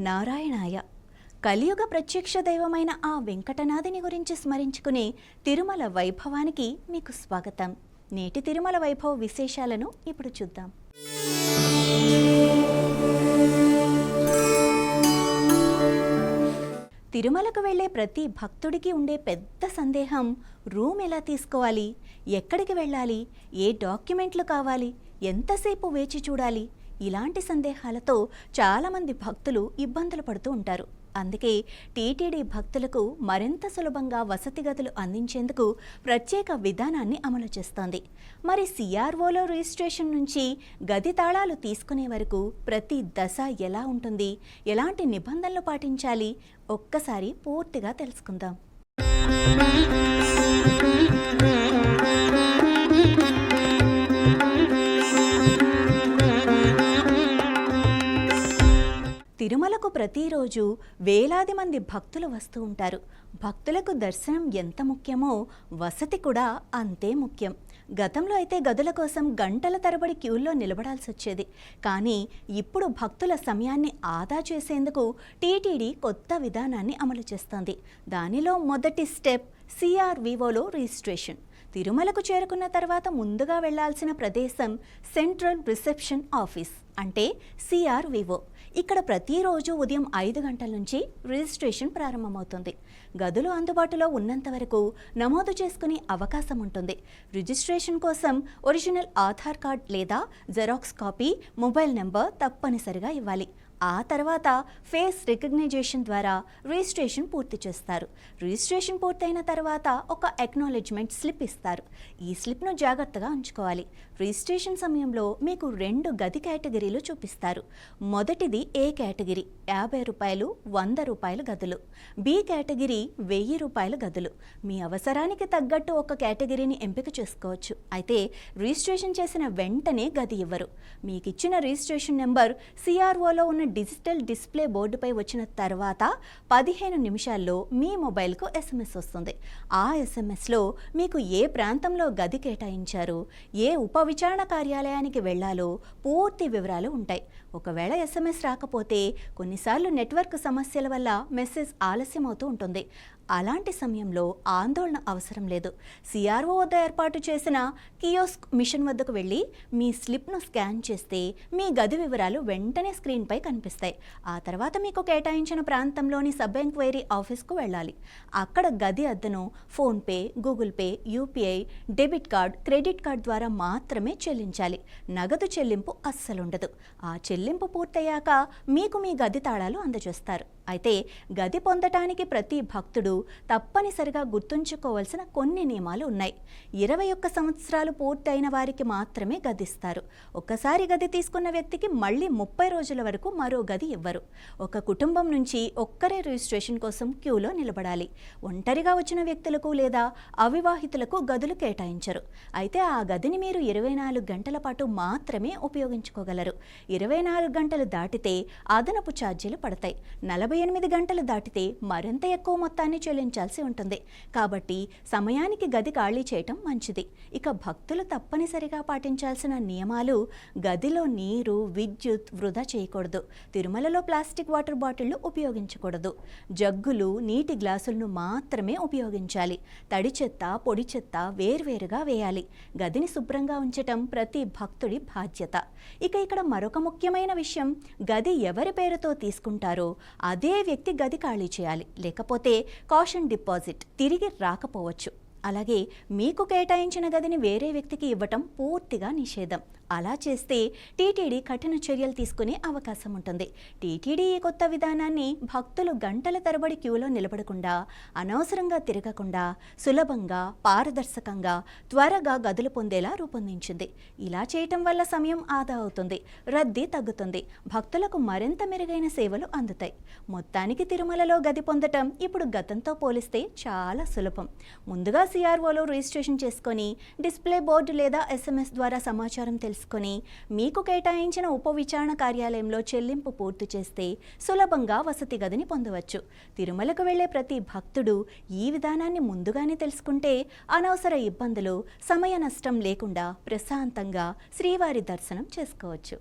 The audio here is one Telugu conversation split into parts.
నారాయణాయ. కలియుగ ప్రత్యక్ష దైవమైన ఆ వెంకటనాథుని గురించి స్మరించుకునే తిరుమల వైభవానికి మీకు స్వాగతం. నేటి తిరుమల వైభవ విశేషాలను ఇప్పుడు చూద్దాం. తిరుమలకు వెళ్లే ప్రతి భక్తుడికి ఉండే పెద్ద సందేహం, రూమ్ ఎలా తీసుకోవాలి, ఎక్కడికి వెళ్ళాలి, ఏ డాక్యుమెంట్లు కావాలి, ఎంతసేపు వేచి చూడాలి, ఇలాంటి సందేహాలతో చాలామంది భక్తులు ఇబ్బందులు పడుతూ ఉంటారు. అందుకే టీటీడీ భక్తులకు మరింత సులభంగా వసతి గదులు అందించేందుకు ప్రత్యేక విధానాన్ని అమలు చేస్తోంది. మరి సిఆర్ఓలో రిజిస్ట్రేషన్ నుంచి గది తాళాలు తీసుకునే వరకు ప్రతి దశ ఎలా ఉంటుంది, ఎలాంటి నిబంధనలు పాటించాలి, ఒక్కసారి పూర్తిగా తెలుసుకుందాం. తిరుమలకు ప్రతిరోజు వేలాది మంది భక్తులు వస్తూ ఉంటారు. భక్తులకు దర్శనం ఎంత ముఖ్యమో వసతి కూడా అంతే ముఖ్యం. గతంలో అయితే గదుల కోసం గంటల తరబడి క్యూల్లో నిలబడాల్సి వచ్చేది. కానీ ఇప్పుడు భక్తుల సమయాన్ని ఆదా చేసేందుకు టీటీడీ కొత్త విధానాన్ని అమలు చేస్తోంది. దానిలో మొదటి స్టెప్ సిఆర్విఓలో రిజిస్ట్రేషన్. తిరుమలకు చేరుకున్న తర్వాత ముందుగా వెళ్లాల్సిన ప్రదేశం సెంట్రల్ రిసెప్షన్ ఆఫీస్, అంటే సిఆర్విఓ. ఇక్కడ ప్రతిరోజు ఉదయం 5 గంటల నుంచి రిజిస్ట్రేషన్ ప్రారంభమవుతుంది. గదులు అందుబాటులో ఉన్నంత వరకు నమోదు చేసుకునే అవకాశం ఉంటుంది. రిజిస్ట్రేషన్ కోసం ఒరిజినల్ ఆధార్ కార్డ్ లేదా జెరాక్స్ కాపీ, మొబైల్ నెంబర్ తప్పనిసరిగా ఇవ్వాలి. ఆ తర్వాత ఫేస్ రికగ్నైజేషన్ ద్వారా రిజిస్ట్రేషన్ పూర్తి చేస్తారు. రిజిస్ట్రేషన్ పూర్తయిన తర్వాత ఒక అక్నాలెడ్జ్మెంట్ స్లిప్ ఇస్తారు. ఈ స్లిప్ను జాగ్రత్తగా ఉంచుకోవాలి. రిజిస్ట్రేషన్ సమయంలో మీకు 2 గది కేటగిరీలు చూపిస్తారు. మొదటిది ఏ కేటగిరీ, 50 రూపాయలు, 100 రూపాయల గదులు. బి కేటగిరీ 1000 రూపాయల గదులు. మీ అవసరానికి తగ్గట్టు ఒక కేటగిరీని ఎంపిక చేసుకోవచ్చు. అయితే రిజిస్ట్రేషన్ చేసిన వెంటనే గది ఇవ్వరు. మీకు ఇచ్చిన రిజిస్ట్రేషన్ నెంబర్ సిఆర్ఓలో ఉన్న డిజిటల్ డిస్ప్లే బోర్డుపై వచ్చిన తర్వాత 15 నిమిషాల్లో మీ మొబైల్కు SMS వస్తుంది. ఆ SMSలో మీకు ఏ ప్రాంతంలో గది కేటాయించారు, ఏ ఉప విచారణ కార్యాలయానికి వెళ్లాలో పూర్తి వివరాలు ఉంటాయి. ఒకవేళ SMS రాకపోతే కొన్నిసార్లు నెట్వర్క్ సమస్యల వల్ల మెసేజ్ ఆలస్యం అవుతూ ఉంటుంది. అలాంటి సమయంలో ఆందోళన అవసరం లేదు. సిఆర్ఓ వద్ద ఏర్పాటు చేసిన కియోస్క్ మిషన్ వద్దకు వెళ్ళి మీ స్లిప్ను స్కాన్ చేస్తే మీ గది వివరాలు వెంటనే స్క్రీన్పై కనిపిస్తాయి. ఆ తర్వాత మీకు కేటాయించిన ప్రాంతంలోని సబ్ ఎంక్వైరీ ఆఫీస్కు వెళ్ళాలి. అక్కడ గది అద్దెను PhonePe, Google Pay, UPI, debit card, credit card ద్వారా మాత్రమే చెల్లించాలి. నగదు చెల్లింపు అస్సలుండదు. ఆ చెల్లింపు పూర్తయ్యాక మీకు మీ గది తాళాలు అందజేస్తారు. అయితే గది పొందటానికి ప్రతి భక్తుడు తప్పనిసరిగా గుర్తుంచుకోవాల్సిన కొన్ని నియమాలు ఉన్నాయి. 21 సంవత్సరాలు పూర్తయిన వారికి మాత్రమే గదిస్తారు. ఒక్కసారి గది తీసుకున్న వ్యక్తికి మళ్ళీ 30 రోజుల వరకు మరో గది ఇవ్వరు. ఒక కుటుంబం నుంచి ఒక్కరే రిజిస్ట్రేషన్ కోసం క్యూలో నిలబడాలి. ఒంటరిగా వచ్చిన వ్యక్తులకు లేదా అవివాహితులకు గదులు కేటాయించరు. అయితే ఆ గదిని మీరు 24 గంటల పాటు మాత్రమే ఉపయోగించుకోగలరు. 24 గంటలు దాటితే అదనపు ఛార్జీలు పడతాయి. 48 గంటలు దాటితే మరింత ఎక్కువ మొత్తాన్ని చెల్లించాల్సి ఉంటుంది. కాబట్టి సమయానికి గది ఖాళీ చేయటం మంచిది. ఇక భక్తులు తప్పనిసరిగా పాటించాల్సిన నియమాలు: గదిలో నీరు, విద్యుత్ వృధా చేయకూడదు. తిరుమలలో ప్లాస్టిక్ వాటర్ బాటిళ్లు ఉపయోగించకూడదు. జగ్గులు, నీటి గ్లాసులను మాత్రమే ఉపయోగించాలి. తడి చెత్త, పొడి చెత్త వేర్వేరుగా వేయాలి. గదిని శుభ్రంగా ఉంచటం ప్రతి భక్తుడి బాధ్యత. ఇక ఇక్కడ మరొక ముఖ్యమైన విషయం, గది ఎవరి పేరుతో తీసుకుంటారో అదే వ్యక్తి గది ఖాళీ చేయాలి. లేకపోతే కాషన్ డిపాజిట్ తిరిగి రాకపోవచ్చు. అలాగే మీకు కేటాయించిన గదిని వేరే వ్యక్తికి ఇవ్వటం పూర్తిగా నిషేధం. అలా చేస్తే టీటీడీ కఠిన చర్యలు తీసుకునే అవకాశం ఉంటుంది. టీటీడీ ఈ కొత్త విధానాన్ని భక్తులు గంటల తరబడి క్యూలో నిలబడకుండా, అనవసరంగా తిరగకుండా, సులభంగా, పారదర్శకంగా, త్వరగా గదులు పొందేలా రూపొందించింది. ఇలా చేయటం వల్ల సమయం ఆదా అవుతుంది, రద్దీ తగ్గుతుంది, భక్తులకు మరింత మెరుగైన సేవలు అందుతాయి. మొత్తానికి తిరుమలలో గది పొందటం ఇప్పుడు గతంతో పోలిస్తే చాలా సులభం. ముందుగా సిఆర్ఓలో రిజిస్ట్రేషన్ చేసుకొని డిస్ప్లే బోర్డు లేదా SMS ద్వారా సమాచారం తెలుసుకొని మీకు కేటాయించిన ఉప విచారణ కార్యాలయంలో చెల్లింపు పూర్తి చేస్తే సులభంగా వసతి గదిని పొందవచ్చు. తిరుమలకు వెళ్లే ప్రతి భక్తుడు ఈ విధానాన్ని ముందుగానే తెలుసుకుంటే అనవసర ఇబ్బందులు, సమయ నష్టం లేకుండా ప్రశాంతంగా శ్రీవారి దర్శనం చేసుకోవచ్చు.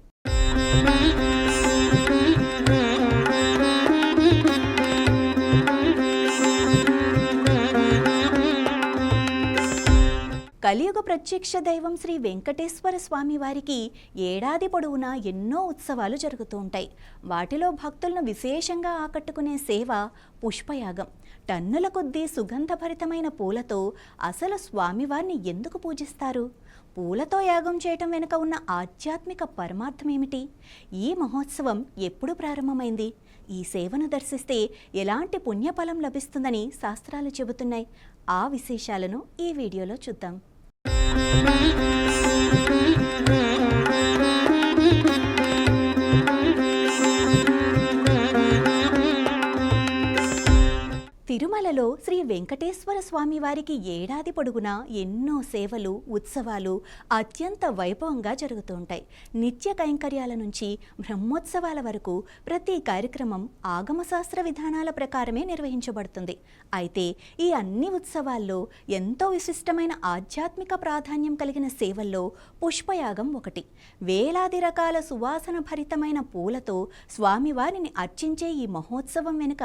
కలియుగ ప్రత్యక్ష దైవం శ్రీ వెంకటేశ్వర స్వామి వారికి ఏడాది పొడవునా ఎన్నో ఉత్సవాలు జరుగుతూ ఉంటాయి. వాటిలో భక్తులను విశేషంగా ఆకట్టుకునే సేవ పుష్పయాగం. టన్నుల కొద్దీ సుగంధభరితమైన పూలతో అసలు స్వామివారిని ఎందుకు పూజిస్తారు? పూలతో యాగం చేయటం వెనుక ఉన్న ఆధ్యాత్మిక పరమార్థం ఏమిటి? ఈ మహోత్సవం ఎప్పుడు ప్రారంభమైంది? ఈ సేవను దర్శిస్తే ఎలాంటి పుణ్యఫలం లభిస్తుందని శాస్త్రాలు చెబుతున్నాయి. ఆ విశేషాలను ఈ వీడియోలో చూద్దాం. తిరుమలలో శ్రీ వెంకటేశ్వర స్వామి వారికి ఏడాది పొడుగునా ఎన్నో సేవలు, ఉత్సవాలు అత్యంత వైభవంగా జరుగుతూ ఉంటాయి. నిత్య కైంకర్యాల నుంచి బ్రహ్మోత్సవాల వరకు ప్రతి కార్యక్రమం ఆగమశాస్త్ర విధానాల ప్రకారమే నిర్వహించబడుతుంది. అయితే ఈ అన్ని ఉత్సవాల్లో ఎంతో విశిష్టమైన ఆధ్యాత్మిక ప్రాధాన్యం కలిగిన సేవల్లో పుష్పయాగం ఒకటి. వేలాది రకాల సువాసన భరితమైన పూలతో స్వామివారిని అర్చించే ఈ మహోత్సవం వెనుక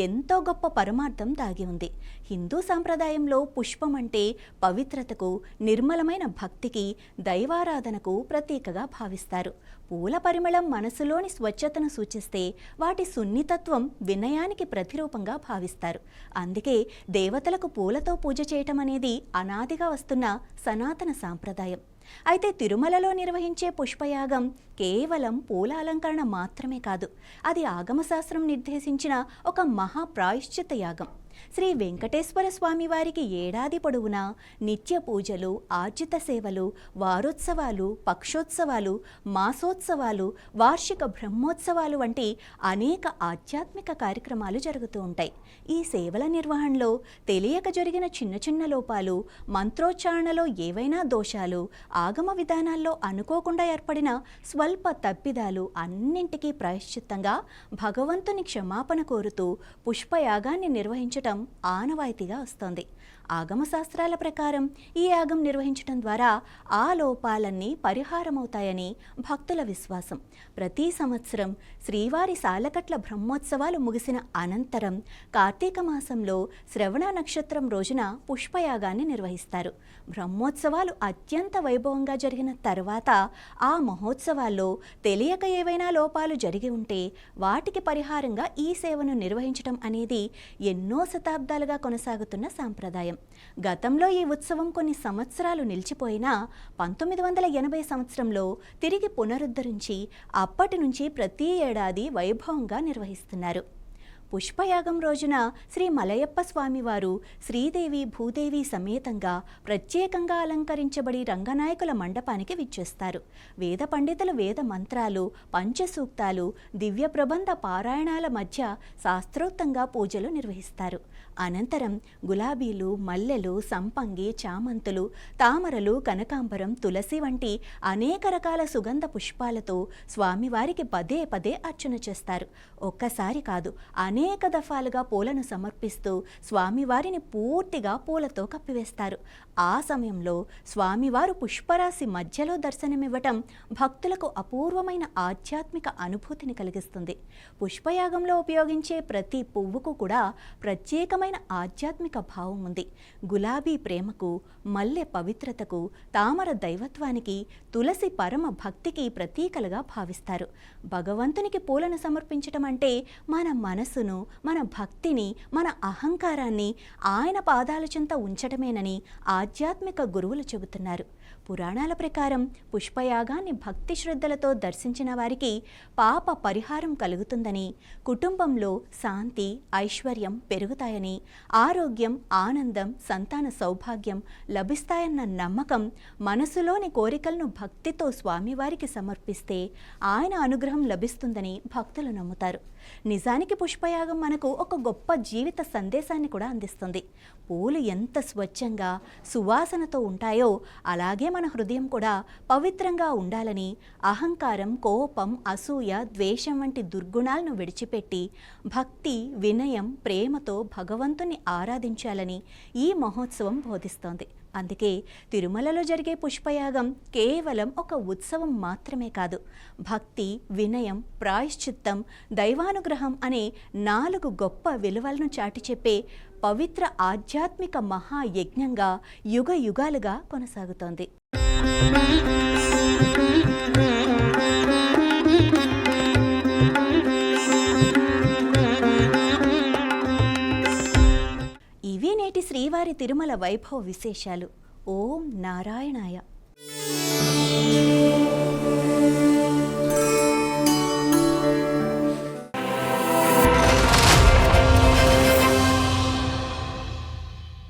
ఎంతో గొప్ప పరమార్థం దాగి ఉంది. హిందూ సాంప్రదాయంలో పుష్పం అంటే పవిత్రతకు, నిర్మలమైన భక్తికి, దైవారాధనకు ప్రతీకగా భావిస్తారు. పూల పరిమళం మనసులోని స్వచ్ఛతను సూచిస్తే వాటి సున్నితత్వం వినయానికి ప్రతిరూపంగా భావిస్తారు. అందుకే దేవతలకు పూలతో పూజ చేయటం అనేది అనాదిగా వస్తున్న సనాతన సాంప్రదాయం. అయితే తిరుమలలో నిర్వహించే పుష్పయాగం కేవలం పూల అలంకరణ మాత్రమే కాదు, అది ఆగమశాస్త్రం నిర్దేశించిన ఒక మహాప్రాయశ్చిత యాగం. శ్రీ వెంకటేశ్వర స్వామి వారికి ఏడాది పొడవునా నిత్య పూజలు, ఆర్జిత సేవలు, వారోత్సవాలు, పక్షోత్సవాలు, మాసోత్సవాలు, వార్షిక బ్రహ్మోత్సవాలు వంటి అనేక ఆధ్యాత్మిక కార్యక్రమాలు జరుగుతూ ఉంటాయి. ఈ సేవల నిర్వహణలో తెలియక జరిగిన చిన్న చిన్న లోపాలు, మంత్రోచ్చారణలో ఏవైనా దోషాలు, ఆగమ విధానాల్లో అనుకోకుండా ఏర్పడిన స్వల్ప తప్పిదాలు అన్నింటికీ ప్రాయశ్చిత్తంగా భగవంతుని క్షమాపణ కోరుతూ పుష్పయాగాన్ని నిర్వహించడం ఆనవాయితీగా వస్తోంది. ఆగమశాస్త్రాల ప్రకారం ఈ యాగం నిర్వహించడం ద్వారా ఆ లోపాలన్నీ పరిహారమవుతాయని భక్తుల విశ్వాసం. ప్రతి సంవత్సరం శ్రీవారి సాలకట్ల బ్రహ్మోత్సవాలు ముగిసిన అనంతరం కార్తీక మాసంలో శ్రవణ నక్షత్రం రోజున పుష్పయాగాన్ని నిర్వహిస్తారు. బ్రహ్మోత్సవాలు అత్యంత వైభవంగా జరిగిన తర్వాత ఆ మహోత్సవాల్లో తెలియక ఏవైనా లోపాలు జరిగి ఉంటే వాటికి పరిహారంగా ఈ సేవను నిర్వహించడం అనేది ఎన్నో శతాబ్దాలుగా కొనసాగుతున్న సాంప్రదాయం. గతంలో ఈ ఉత్సవం కొన్ని సంవత్సరాలు నిలిచిపోయినా 1980 సంవత్సరంలో తిరిగి పునరుద్ధరించి అప్పటి నుంచి ప్రతి ఏడాది వైభవంగా నిర్వహిస్తున్నారు. పుష్పయాగం రోజున శ్రీ మలయప్ప స్వామివారు శ్రీదేవి, భూదేవి సమేతంగా ప్రత్యేకంగా అలంకరించబడి రంగనాయకుల మండపానికి విచ్చేస్తారు. వేద పండితులు వేద మంత్రాలు, పంచసూక్తాలు, దివ్య ప్రబంధ పారాయణాల మధ్య శాస్త్రోక్తంగా పూజలు నిర్వహిస్తారు. అనంతరం గులాబీలు, మల్లెలు, సంపంగి, చామంతులు, తామరలు, కనకాంబరం, తులసి వంటి అనేక రకాల సుగంధ పుష్పాలతో స్వామివారికి పదే పదే అర్చన చేస్తారు. ఒక్కసారి కాదు, అనేక దఫాలుగా పూలను సమర్పిస్తూ స్వామివారిని పూర్తిగా పూలతో కప్పివేస్తారు. ఆ సమయంలో స్వామివారు పుష్పరాశి మధ్యలో దర్శనమివ్వటం భక్తులకు అపూర్వమైన ఆధ్యాత్మిక అనుభూతిని కలిగిస్తుంది. పుష్పయాగంలో ఉపయోగించే ప్రతి పువ్వుకు కూడా ప్రత్యేకమైన ఆధ్యాత్మిక భావం ఉంది. గులాబీ ప్రేమకు, మల్లె పవిత్రతకు, తామర దైవత్వానికి, తులసి పరమ భక్తికి ప్రతీకలుగా భావిస్తారు. భగవంతునికి పూలను సమర్పించటం అంటే మన మనసును, మన భక్తిని, మన అహంకారాన్ని ఆయన పాదాల చెంత ఉంచటమేనని ఆధ్యాత్మిక గురువులు చెబుతున్నారు. పురాణాల ప్రకారం పుష్పయాగాన్ని భక్తి శ్రద్ధలతో దర్శించిన వారికి పాప పరిహారం కలుగుతుందని, కుటుంబంలో శాంతి, ఐశ్వర్యం పెరుగుతాయని, ఆరోగ్యం, ఆనందం, సంతాన సౌభాగ్యం లభిస్తాయన్న నమ్మకం మనసులోని కోరికలను భక్తితో స్వామివారికి సమర్పిస్తే ఆయన అనుగ్రహం లభిస్తుందని భక్తులు నమ్ముతారు. నిజానికి పుష్పయాగం మనకు ఒక గొప్ప జీవిత సందేశాన్ని కూడా అందిస్తుంది. పూలు ఎంత స్వచ్ఛంగా, సువాసనతో ఉంటాయో అలాగే మన హృదయం కూడా పవిత్రంగా ఉండాలని, అహంకారం, కోపం, అసూయ, ద్వేషం వంటి దుర్గుణాలను విడిచిపెట్టి భక్తి, వినయం, ప్రేమతో భగవంతుని ఆరాధించాలని ఈ మహోత్సవం బోధిస్తోంది. అందుకే తిరుమలలో జరిగే పుష్పయాగం కేవలం ఒక ఉత్సవం మాత్రమే కాదు, భక్తి, వినయం, ప్రాయశ్చిత్తం, దైవానుగ్రహం అనే 4 గొప్ప విలువలను చాటి చెప్పే పవిత్ర ఆధ్యాత్మిక మహాయజ్ఞంగా యుగ యుగాలుగా కొనసాగుతోంది. ఇవే నేటి శ్రీవారి తిరుమల వైభవ విశేషాలు. ఓం నారాయణాయ.